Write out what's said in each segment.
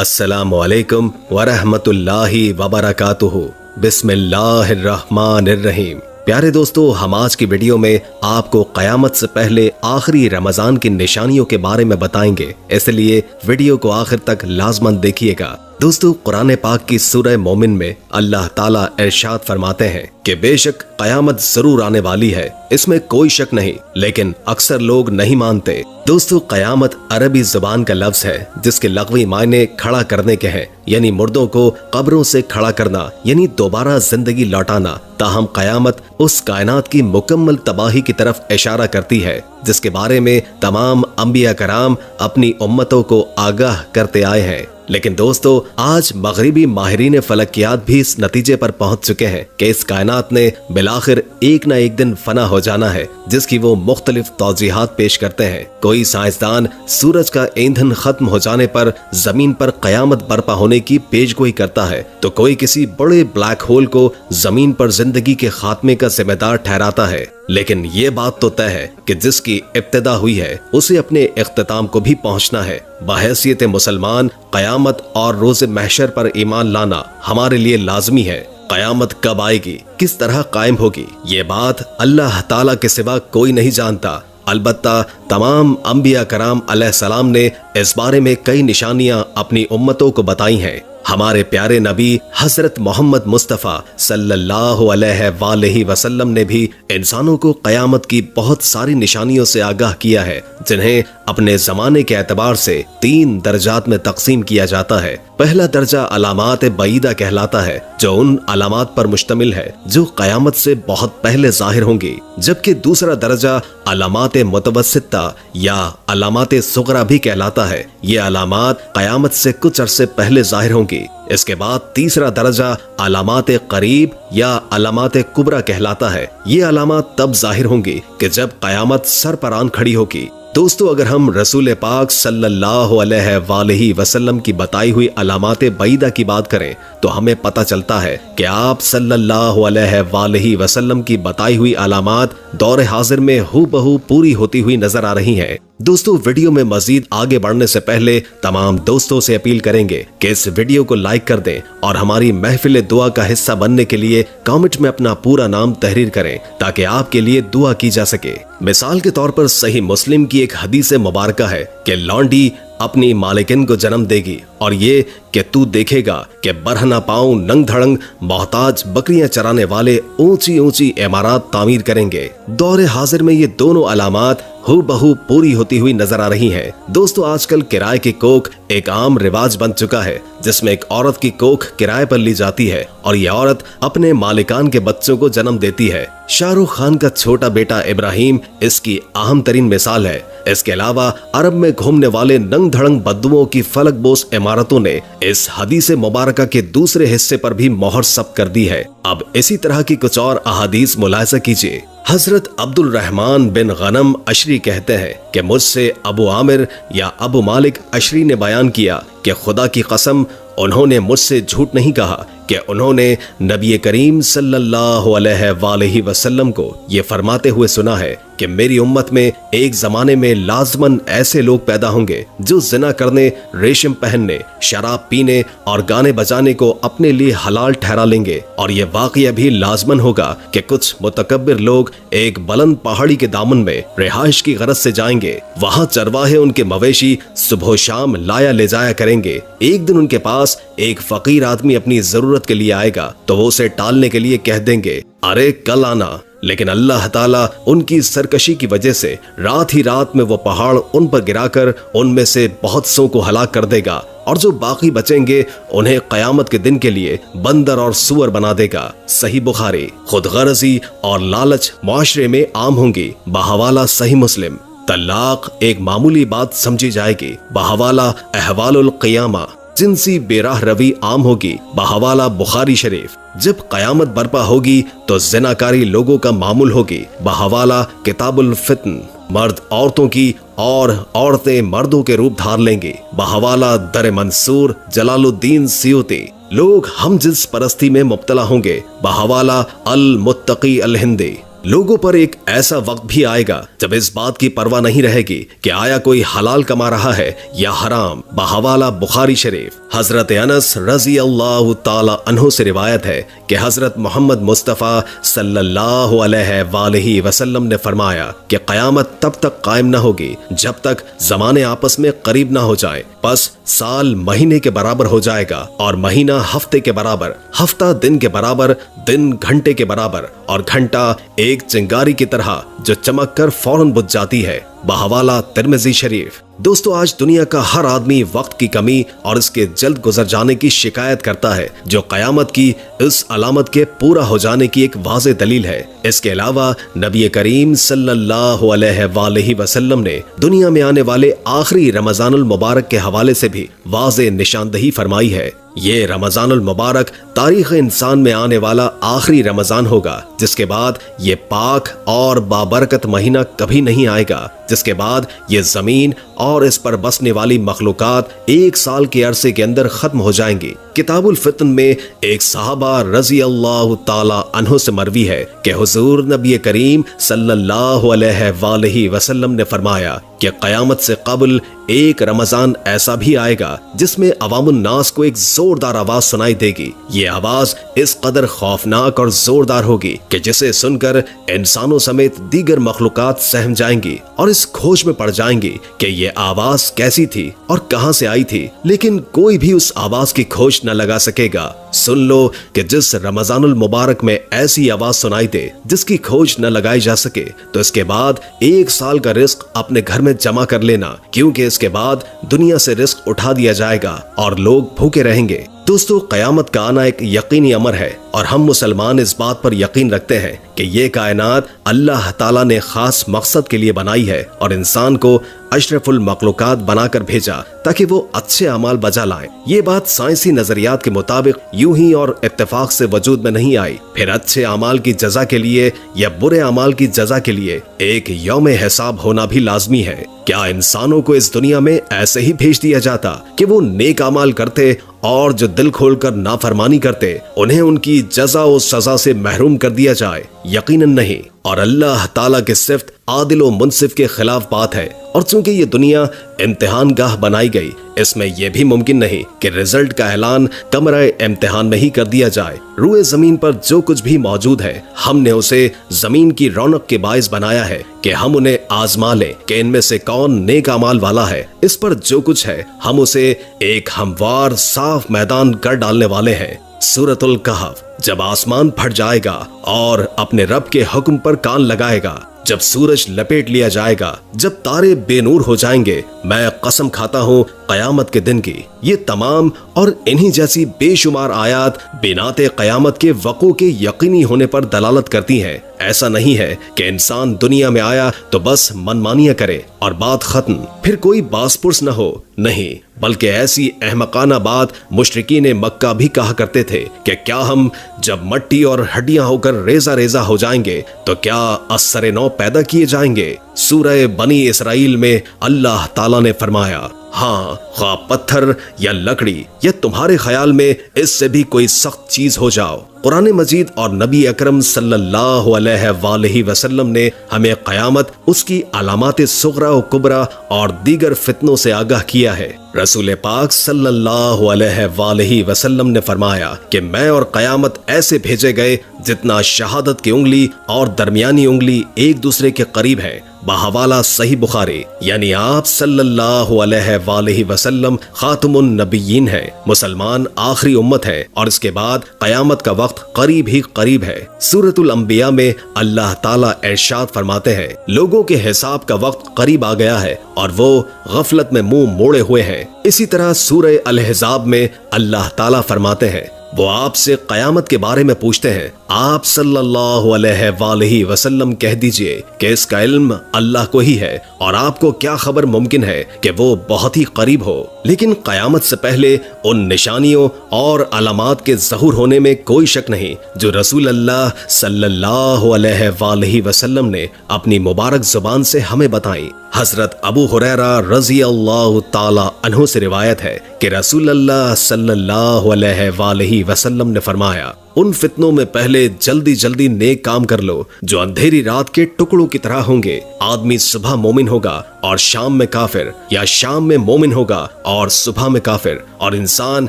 अस्सलामु अलैकुम वरहमतुल्लाहि वबरकातुहू। बिस्मिल्लाहिर्रहमानिर्रहीम। प्यारे दोस्तों, हम आज की वीडियो में आपको क़यामत से पहले आखिरी रमजान की निशानियों के बारे में बताएंगे, इसलिए वीडियो को आखिर तक लाजमन देखिएगा। दोस्तों, कुरान पाक की सूरह मोमिन में अल्लाह ताला इरशाद फरमाते हैं कि बेशक क़यामत जरूर आने वाली है, इसमें कोई शक नहीं, लेकिन अक्सर लोग नहीं मानते। दोस्तों, क़यामत अरबी जुबान का लफ्ज है जिसके लग़वी मायने खड़ा करने के हैं, यानी मुर्दों को कब्रों से खड़ा करना, यानी दोबारा जिंदगी लौटाना। ताहम क़यामत उस कायनात की मुकम्मल तबाही की तरफ इशारा करती है जिसके बारे में तमाम अंबिया कराम अपनी उम्मतों को आगाह करते आए हैं। लेकिन दोस्तों, आज मगरिबी माहिरीन फलकियात भी इस नतीजे पर पहुंच चुके हैं कि इस कायनात ने बिलाखिर एक न एक दिन फना हो जाना है, जिसकी वो मुख्तलिफ तौजीहात पेश करते हैं। कोई साइंसदान सूरज का ईंधन खत्म हो जाने पर जमीन पर कयामत बर्पा होने की पेशगोई करता है, तो कोई किसी बड़े ब्लैक होल को जमीन पर जिंदगी के खात्मे का जिम्मेदार ठहराता है। लेकिन ये बात तो तय है कि जिसकी इब्तिदा हुई है उसे अपने इख्तिताम को भी पहुंचना है। बहैसियत मुसलमान कयामत और रोज़े महशर पर ईमान लाना हमारे लिए लाजमी है। कयामत कब आएगी, किस तरह कायम होगी, ये बात अल्लाह ताला के सिवा कोई नहीं जानता। अलबत्ता तमाम अंबिया कराम अलैहिस्सलाम ने इस बारे में कई निशानियां अपनी उम्मतों को बताई हैं। हमारे प्यारे नबी हजरत मोहम्मद मुस्तफ़ा सल्लल्लाहु अलैहि वसल्लम ने भी इंसानों को कयामत की बहुत सारी निशानियों से आगाह किया है, जिन्हें अपने जमाने के एतबार से 3 दर्जात में तकसीम किया जाता है। पहला दर्जा अलामात बईदा कहलाता है, जो उन अलामात पर मुश्तमिल है जो कयामत से बहुत पहले जाहिर होंगी, जबकि दूसरा दर्जा अलामात मुतवस्सिता या अलामात सुगरा भी कहलाता है। ये अलामात कयामत से कुछ अरसे पहले जाहिर होंगी। इसके बाद तीसरा दर्जा अलामात करीब या अलामात कुबरा कहलाता है। ये अलामात तब जाहिर होंगी कि जब कयामत सर पर आन खड़ी होगी। दोस्तों, अगर हम रसूल पाक सल्लल्लाहु अलैहि वसल्लम की बताई हुई अलामात बईदा की बात करें तो हमें पता चलता है कि आप सल्लल्लाहु अलैहि वसल्लम की बताई हुई अलामात दौर हाजिर में हूबहू पूरी होती हुई नजर आ रही हैं। दोस्तों, वीडियो में मजीद आगे बढ़ने से पहले तमाम दोस्तों से अपील करेंगे कि इस वीडियो को लाइक कर दें और हमारी महफिल दुआ का हिस्सा बनने के लिए कमेंट में अपना पूरा नाम तहरीर करें, ताकि आपके लिए दुआ की जा सके। मिसाल के तौर पर सही मुस्लिम की एक हदीस मुबारका है कि लौंडी अपनी मालिकिन को जन्म देगी और ये कि तू देखेगा कि बरहना पाँव नंग धड़ंग मोहताज बकरियां चराने वाले ऊंची ऊंची इमारत तामीर करेंगे। दौरे हाजिर में ये दोनों अलामात हूबहू पूरी होती हुई नजर आ रही हैं। दोस्तों, आजकल किराए की कोख एक आम रिवाज बन चुका है, जिसमें एक औरत की कोख किराए पर ली जाती है और ये औरत अपने मालिकान के बच्चों को जन्म देती है। शाहरुख खान का छोटा बेटा इब्राहिम इसकी अहम तरीन मिसाल है। इसके अलावा अरब में घूमने वाले नंग धड़ंग बद्दुओं की फलक बोस इमारतों ने इस हदीस मुबारका के दूसरे हिस्से पर भी मोहर सब कर दी है। अब इसी तरह की कुछ और अहादीस मुलाहिजा कीजिए। हजरत अब्दुल रहमान बिन गनम अशरी कहते हैं कि मुझसे अबू आमिर या अबू मालिक अशरी ने बयान किया कि खुदा की कसम, उन्होंने मुझसे झूठ नहीं कहा कि उन्होंने नबी करीम सल्लल्लाहु अलैहि वसल्लम को ये फरमाते हुए सुना है कि मेरी उम्मत में एक जमाने में लाजमन ऐसे लोग पैदा होंगे जो जिना करने, रेशम पहनने, शराब पीने और गाने बजाने को अपने लिए हलाल ठहरा लेंगे। और ये वाकया भी लाजमन होगा कि कुछ मुतकब्बिर लोग एक बुलंद पहाड़ी के दामन में रिहाइश की गरज से जाएंगे। वहाँ चरवाहे उनके मवेशी सुबह शाम लाया ले जाया करेंगे। एक दिन उनके पास एक फकीर आदमी अपनी जरूरत के लिए आएगा तो वो उसे टालने के लिए कह देंगे, अरे कल आना। लेकिन अल्लाह ताला उनकी सरकशी की वजह से रात ही रात में वो पहाड़ उन पर गिराकर उनमें से बहुत सौ को हलाक कर देगा और जो बाकी बचेंगे उन्हें कयामत के दिन के लिए बंदर और सुअर बना देगा। सही बुखारी। खुदगर्जी और लालच मुआशरे में आम होंगी। बहवाला सही मुस्लिम। तलाक एक मामूली बात समझी जाएगी। बहवाला अहवालुल क़ियामा। जिनसी बेराह रवी आम होगी। बहवाला बुखारी शरीफ। जब कयामत बर्पा होगी तो ज़िनाकारी लोगों का मामूल होगी। बहवाला किताबुल फितन। मर्द औरतों की और औरतें मर्दों के रूप धार लेंगी। बहवाला दर मंसूर जलालुद्दीन सियूती। लोग हम जिस परस्ती में मुब्तला होंगे। बहवाला अल मुत्तकी अल हिंदी। लोगों पर एक ऐसा वक्त भी आएगा जब इस बात की परवाह नहीं रहेगी कि आया कोई हलाल कमा रहा है या हराम। बहवाला बुखारी शरीफ। हजरत अनस रजी अल्लाह ताला अन्हु से रिवायत है कि हजरत मोहम्मद मुस्तफ़ा सल्लल्लाहु अलैहि वसल्लम ने फरमाया कि क़यामत तब तक कायम न होगी जब तक ज़माने आपस में करीब न हो जाए। बस साल महीने के बराबर हो जाएगा और महीना हफ्ते के बराबर, हफ्ता दिन के बराबर, दिन घंटे के बराबर और घंटा एक चिंगारी की तरह जो चमक कर फौरन बुझ जाती है। बहवाला तिरमिज़ी शरीफ। दोस्तों, आज दुनिया का हर आदमी वक्त की कमी और इसके जल्द गुजर जाने की शिकायत करता है, जो कयामत की इस अलामत के पूरा हो जाने की एक वाज़ेह दलील है। इसके अलावा नबी करीम सल्लल्लाहु अलैहि वसल्लम ने दुनिया में आने वाले आखिरी रमजानुल मुबारक के हवाले से भी वाज़ेह निशानदही फरमाई है। ये रमजानुल मुबारक तारीख़ इंसान में आने वाला आखिरी रमजान होगा, जिसके बाद ये पाक और बाबरकत महीना कभी नहीं आएगा, जिसके बाद ये जमीन और इस पर बसने वाली मखलूकात एक साल के अरसे के अंदर खत्म हो जाएंगी। किताबुल फितन में एक सहाबा रजी अल्लाह ताला अन्हु से मरवी है कि हुजूर नबी करीम सल्लल्लाहु अलैहि वसल्लम ने फरमाया कि क़यामत से कबल एक रमजान ऐसा भी आएगा जिसमें अवामुन नास को एक जोरदार आवाज सुनाई देगी। ये आवाज इस कदर खौफनाक और जोरदार होगी कि जिसे सुनकर इंसानों समेत दीगर मखलूकात सहम जाएंगी और इस खोज में पड़ जाएंगी कि ये आवाज कैसी थी और कहां से आई थी, लेकिन कोई भी उस आवाज की खोज न लगा सकेगा। सुन लो कि जिस रमजानुल मुबारक में ऐसी आवाज सुनाई दे जिसकी खोज न लगाई जा सके, तो इसके बाद एक साल का रिस्क अपने घर में जमा कर लेना, क्योंकि इसके बाद दुनिया से रिस्क उठा दिया जाएगा और लोग भूखे रहेंगे। दोस्तों, कयामत का आना एक यकीनी अमर है और हम मुसलमान इस बात पर यकीन रखते हैं कि ये कायनात अल्लाह ताला ने खास मकसद के लिए बनाई है और इंसान को अशरफुल मखलूकात बनाकर भेजा ताकि वो अच्छे अमाल बजा लाएं। ये बात साइंसी नजरियात के मुताबिक यूं ही और इत्तेफाक से वजूद में नहीं आई। फिर अच्छे अमाल की जजा के लिए या बुरे अमाल की जजा के लिए एक यौम हिसाब होना भी लाजमी है। क्या इंसानों को इस दुनिया में ऐसे ही भेज दिया जाता कि वो नेक अमाल करते और जो दिल खोलकर नाफरमानी करते उन्हें उनकी जजा और सजा से महरूम कर दिया जाए? यकीनन नहीं। और अल्लाह ताला के सिफ्त आदिल व मुनसिफ के खिलाफ बात है। और चूंकि ये दुनिया इम्तिहान गाह बनाई गई, इसमें यह भी मुमकिन नहीं कि रिजल्ट का ऐलान कमरा इम्तिहान में ही कर दिया जाए। रूए जमीन पर जो कुछ भी मौजूद है, हमने उसे जमीन की रौनक के बाइस बनाया है कि हम उन्हें आजमा लें कि इनमें से कौन नेक अमाल वाला है। इस पर जो कुछ है हम उसे एक हमवार साफ मैदान कर डालने वाले हैं। सूरतुल कहफ। जब आसमान फट जाएगा और अपने रब के हुक्म पर कान लगाएगा, जब सूरज लपेट लिया जाएगा, जब तारे बेनूर हो जाएंगे, मैं कसम खाता हूँ कयामत के दिन की। ये तमाम और इन्हीं जैसी बेशुमार आयात बिनाते कयामत के वक़ू के यकीनी होने पर दलालत करती हैं। ऐसा नहीं है कि इंसान दुनिया में आया तो बस मनमानियां करे और बात खत्म, फिर कोई बासपुरस न हो। नहीं, बल्कि ऐसी अहमकाना बात मुशरिकीन मक्का भी कहा करते थे कि क्या हम जब मट्टी और हड्डियां होकर रेजा रेजा हो जाएंगे तो क्या असरे नौ पैदा किए जाएंगे? सूरह बनी इसराइल में अल्लाह ताला ने फरमाया, हाँ, ख्वाह पत्थर या लकड़ी या तुम्हारे ख्याल में इससे भी कोई सख्त चीज हो जाओ। कुरान मजीद और नबी अकरम सल्लल्लाहु अलैहि वसल्लम ने हमें क़यामत, उसकी अलामात सुगरा व कुबरा और दीगर फितनों से आगाह किया है। रसूल पाक सल्लल्लाहु अलैहि वसल्लम ने फरमाया कि मैं और क़यामत ऐसे भेजे गए जितना शहादत की उंगली और दरमियानी उंगली एक दूसरे के करीब है। बहवाला सही बुखारी। यानी आप सल्लल्लाहु अलैहि वसल्लम खातमुन नबिय्यीन है, मुसलमान आखिरी उम्मत है और इसके बाद क़यामत का वक्त करीब ही करीब है। सूरतुल अंबिया में अल्लाह ताला इरशाद फरमाते हैं, लोगों के हिसाब का वक्त करीब आ गया है और वो गफलत में मुंह मोड़े हुए हैं। इसी तरह सूरह अल-अहज़ाब में अल्लाह ताला फरमाते हैं, वो आपसे क़यामत के बारे में पूछते हैं, आप सल्लल्लाहु अलैहि वसल्लम कह दीजिए कि इसका इल्म अल्लाह को ही है और आपको क्या खबर मुमकिन है कि वो बहुत ही करीब हो। लेकिन क़यामत से पहले उन निशानियों और अलामात के ज़हूर होने में कोई शक नहीं जो रसूल अल्लाह सल्लल्लाहु अलैहि वसल्लम ने अपनी मुबारक जुबान से हमें बताई। हजरत अबू हुरैरा रज़ी अल्लाह ताला अन्हु से रिवायत है कि रसूल अल्लाह सल्लल्लाहु अलैहि वसल्लम ने फरमाया, उन फितनों में पहले जल्दी जल्दी नेक काम कर लो जो अंधेरी रात के टुकड़ों की तरह होंगे। आदमी सुबह मोमिन होगा और शाम में काफिर, या शाम में मोमिन होगा और सुबह में काफिर, और इंसान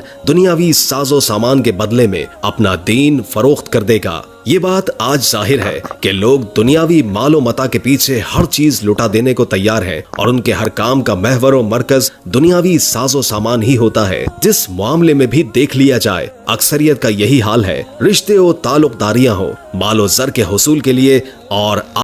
दुनियावी साजो सामान के बदले में अपना दीन फरोख्त कर देगा। ये बात आज जाहिर है कि लोग दुनियावी मालो मता के पीछे हर चीज लुटा देने को तैयार हैं और उनके हर काम का महवर और मरकज दुनियावी साजो सामान ही होता है। जिस मामले में भी देख लिया जाए अक्सरियत का यही हाल है। रिश्ते और ताल्लुकदारियां हो, मालो जर के हुसूल के लिए और